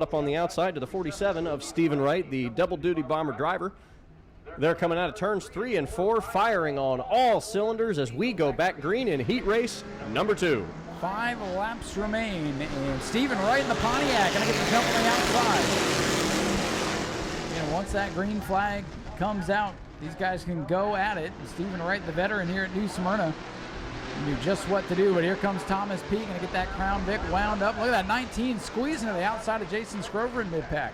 Up on the outside to the 47 of Stephen Wright, the double-duty bomber driver. They're coming out of turns 3 and 4, firing on all cylinders as we go back green in heat race number 2. 5 laps remain, and Stephen Wright in the Pontiac going to get the jump on the outside. And once that green flag comes out, these guys can go at it. And Stephen Wright, the veteran here at New Smyrna, knew just what to do, but here comes Thomas P. Going to get that Crown Vic wound up. Look at that 19 squeezing to the outside of Jason Scrover in mid-pack.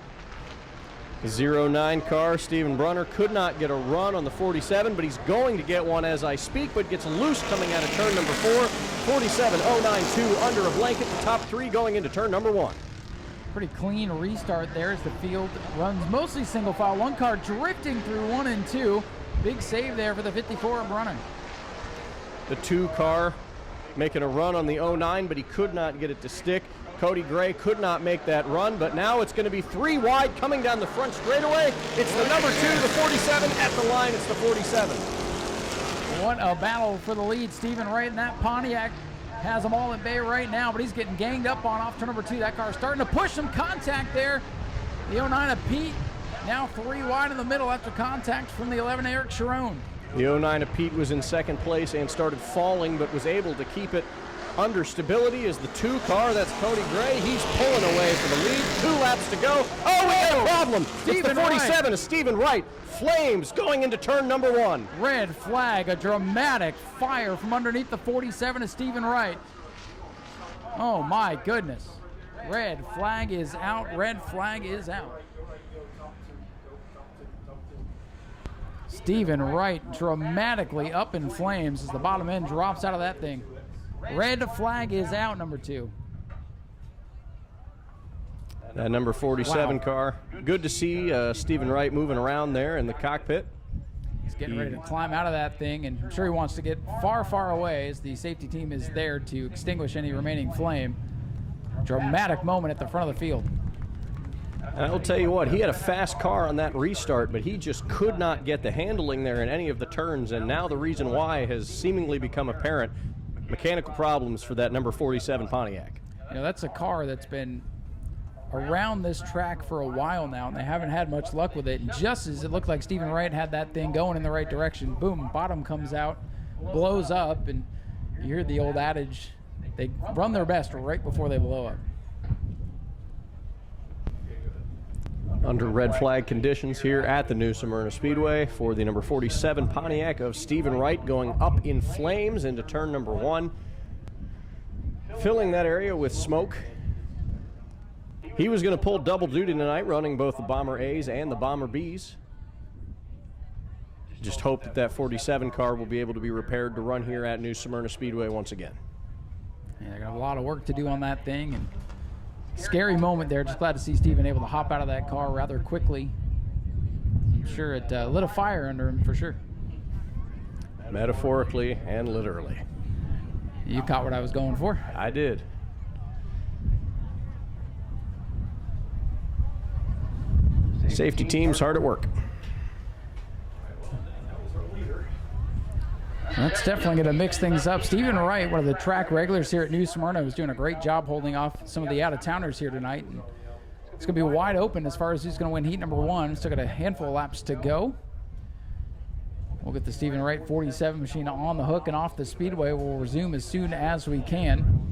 09 car, Stephen Brunner could not get a run on the 47, but he's going to get one as I speak, but gets loose coming out of turn number 4. 47.092 under a blanket, the top 3 going into turn number 1. Pretty clean restart there as the field runs mostly single file. One car drifting through 1 and 2. Big save there for the 54 of Brunner. The 2 car making a run on the 09, but he could not get it to stick. Cody Gray could not make that run, but now it's going to be 3 wide coming down the front straightaway. It's the number 2, the 47. At the line, it's the 47. What a battle for the lead. Stephen Wright in that Pontiac has them all at bay right now, but he's getting ganged up on off turn number 2. That car starting to push some contact there. The 09 of Pete now 3 wide in the middle after contact from the 11 Eric Sharon. The 09 of Pete was in second place and started falling, but was able to keep it under stability as the 2 car, that's Cody Gray. He's pulling away for the lead. 2 laps to go. Oh, we got a problem. It's the 47 of Stephen Wright. Flames going into turn number 1. Red flag, a dramatic fire from underneath the 47 of Stephen Wright. Oh my goodness. Red flag is out. Red flag is out. Stephen Wright dramatically up in flames as the bottom end drops out of that thing. Red flag is out, number 2. That number 47 car. Good to see Stephen Wright moving around there in the cockpit. He's getting ready to climb out of that thing, and I'm sure he wants to get far, far away as the safety team is there to extinguish any remaining flame. Dramatic moment at the front of the field. And I will tell you what, he had a fast car on that restart, but he just could not get the handling there in any of the turns, and now the reason why has seemingly become apparent. Mechanical problems for that number 47 Pontiac. You know, that's a car that's been around this track for a while now, and they haven't had much luck with it. And just as it looked like Stephen Wright had that thing going in the right direction, boom, bottom comes out, blows up, and you hear the old adage, they run their best right before they blow up. Under red flag conditions here at the New Smyrna Speedway for the number 47 Pontiac of Stephen Wright going up in flames into turn number 1. Filling that area with smoke. He was going to pull double duty tonight, running both the Bomber A's and the Bomber B's. Just hope that that 47 car will be able to be repaired to run here at New Smyrna Speedway once again. Yeah, they got a lot of work to do on that thing, and scary moment there. Just glad to see Stephen able to hop out of that car rather quickly. I'm sure it lit a fire under him for sure. Metaphorically and literally. You caught what I was going for. I did. Safety team's hard at work. That's definitely going to mix things up. Stephen Wright, one of the track regulars here at New Smyrna, was doing a great job holding off some of the out-of-towners here tonight. And it's going to be wide open as far as who's going to win heat number 1. Still got a handful of laps to go. We'll get the Stephen Wright 47 machine on the hook and off the speedway. We'll resume as soon as we can.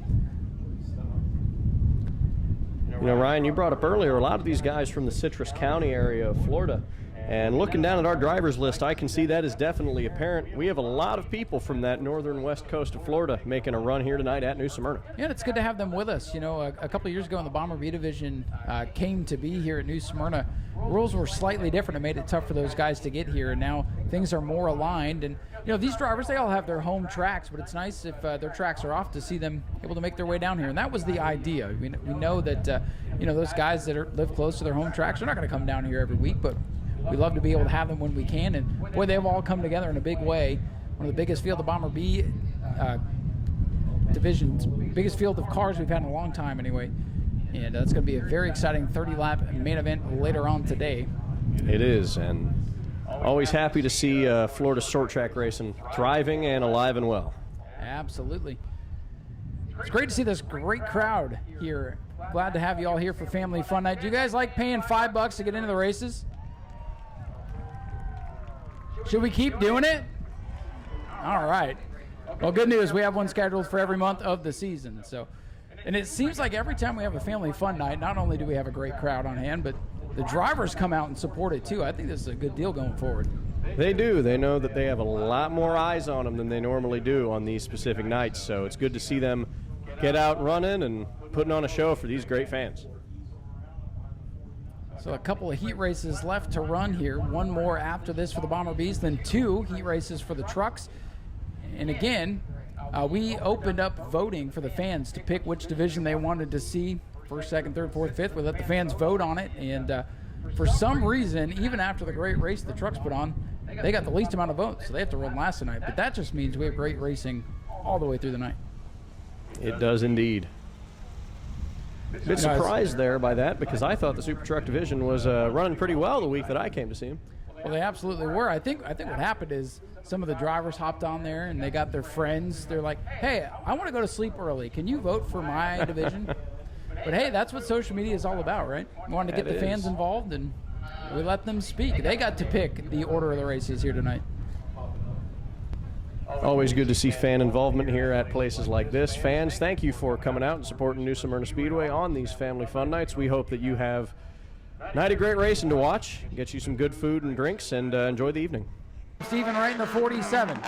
You know, Ryan, you brought up earlier a lot of these guys from the Citrus County area of Florida. And looking down at our drivers list, I can see that is definitely apparent. We have a lot of people from that northern west coast of Florida making a run here tonight at New Smyrna. Yeah, and it's good to have them with us. You know, a couple of years ago when the Bomber B division came to be here at New Smyrna, rules were slightly different. It made it tough for those guys to get here, and now things are more aligned. And, you know, these drivers, they all have their home tracks, but it's nice if their tracks are off to see them able to make their way down here. And that was the idea. We know that, you know, those guys that live close to their home tracks are not going to come down here every week, but we love to be able to have them when we can, and boy, they've all come together in a big way. One of the biggest field of Bomber B divisions, biggest field of cars we've had in a long time anyway. And that's going to be a very exciting 30-lap main event later on today. It is, and always happy to see Florida short track racing thriving and alive and well. Absolutely. It's great to see this great crowd here Glad to have you all here for Family Fun Night. Do you guys like paying $5 to get into the races? Should we keep doing it? All right. Well, good news. We have one scheduled for every month of the season. And it seems like every time we have a Family Fun Night, not only do we have a great crowd on hand, but the drivers come out and support it too. I think this is a good deal going forward. They do. They know that they have a lot more eyes on them than they normally do on these specific nights. So it's good to see them get out running and putting on a show for these great fans. So a couple of heat races left to run here. One more after this for the Bomber Bees, then 2 heat races for the trucks. And again, we opened up voting for the fans to pick which division they wanted to see. First, second, third, fourth, fifth. We let the fans vote on it. And for some reason, even after the great race the trucks put on, they got the least amount of votes. So they have to run last tonight. But that just means we have great racing all the way through the night. It does indeed. A bit surprised there by that, because I thought the Super Truck division was running pretty well the week that I came to see him. Well, they absolutely were. I think what happened is some of the drivers hopped on there and they got their friends. They're like, hey, I want to go to sleep early. Can you vote for my division? But hey, that's what social media is all about, right? We wanted to get the fans involved, and we let them speak. They got to pick the order of the races here tonight. Always good to see fan involvement here at places like this. Fans, thank you for coming out and supporting New Smyrna Speedway on these Family Fun Nights. We hope that you have a night of great racing to watch, get you some good food and drinks, and enjoy the evening. Stephen Wright in the 47.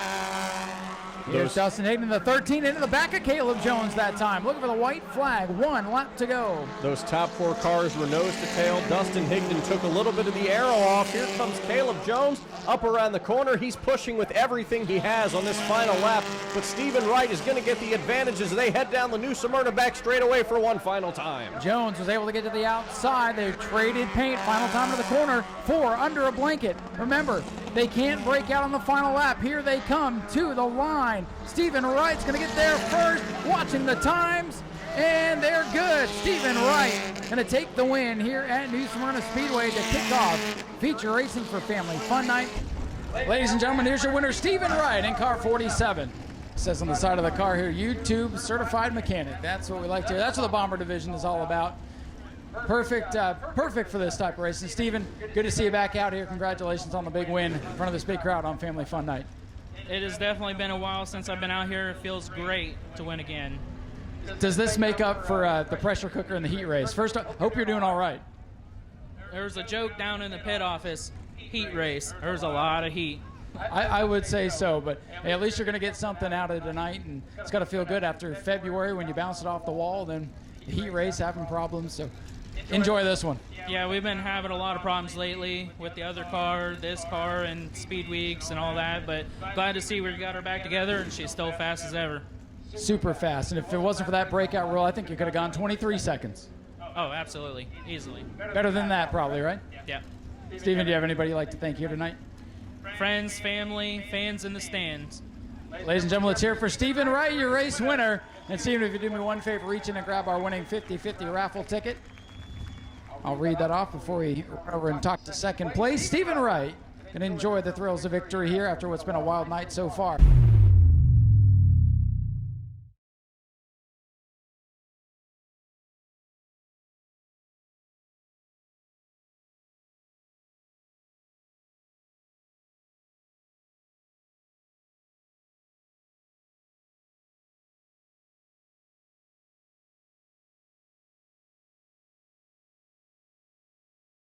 Here's Dustin Higdon in the 13, into the back of Caleb Jones that time. Looking for the white flag, 1 lap to go. Those top 4 cars were nose to tail. Dustin Higdon took a little bit of the arrow off. Here comes Caleb Jones up around the corner. He's pushing with everything he has on this final lap, but Stephen Wright is going to get the advantage as they head down the New Smyrna back straightaway for one final time. Jones was able to get to the outside. They traded paint. Final time to the corner. 4 under a blanket. Remember, they can't break out on the final lap. Here they come to the line. Stephen Wright's going to get there first. Watching the times, and they're good. Stephen Wright going to take the win here at New Smyrna Speedway to kick off feature racing for Family Fun Night. Ladies and gentlemen, here's your winner, Stephen Wright in car 47. It says on the side of the car here, YouTube certified mechanic. That's what we like to hear. That's what the Bomber division is all about. Perfect for this type of racing. Stephen, good to see you back out here. Congratulations on the big win in front of this big crowd on Family Fun Night. It has definitely been a while since I've been out here. It feels great to win again. Does this make up for the pressure cooker in the heat race? First, hope you're doing all right. There was a joke down in the pit office, heat race. There was a lot of heat. I would say so, but hey, at least you're going to get something out of tonight, and it's got to feel good after February when you bounce it off the wall, then the heat race having problems, so enjoy this one. Yeah, we've been having a lot of problems lately with the other car, this car, and speed weeks and all that, but glad to see we got her back together, and she's still fast as ever. Super fast, and if it wasn't for that breakout rule, I think you could have gone 23 seconds. Oh, absolutely. Easily. Better than that, probably, right? Yeah. Stephen, do you have anybody you'd like to thank here tonight? Friends, family, fans in the stands. Ladies and gentlemen, let's hear it for Stephen Wright, your race winner. And Stephen, if you do me one favor, reach in and grab our winning 50-50 raffle ticket. I'll read that off before we run over and talk to second place. Stephen Wright can enjoy the thrills of victory here after what's been a wild night so far.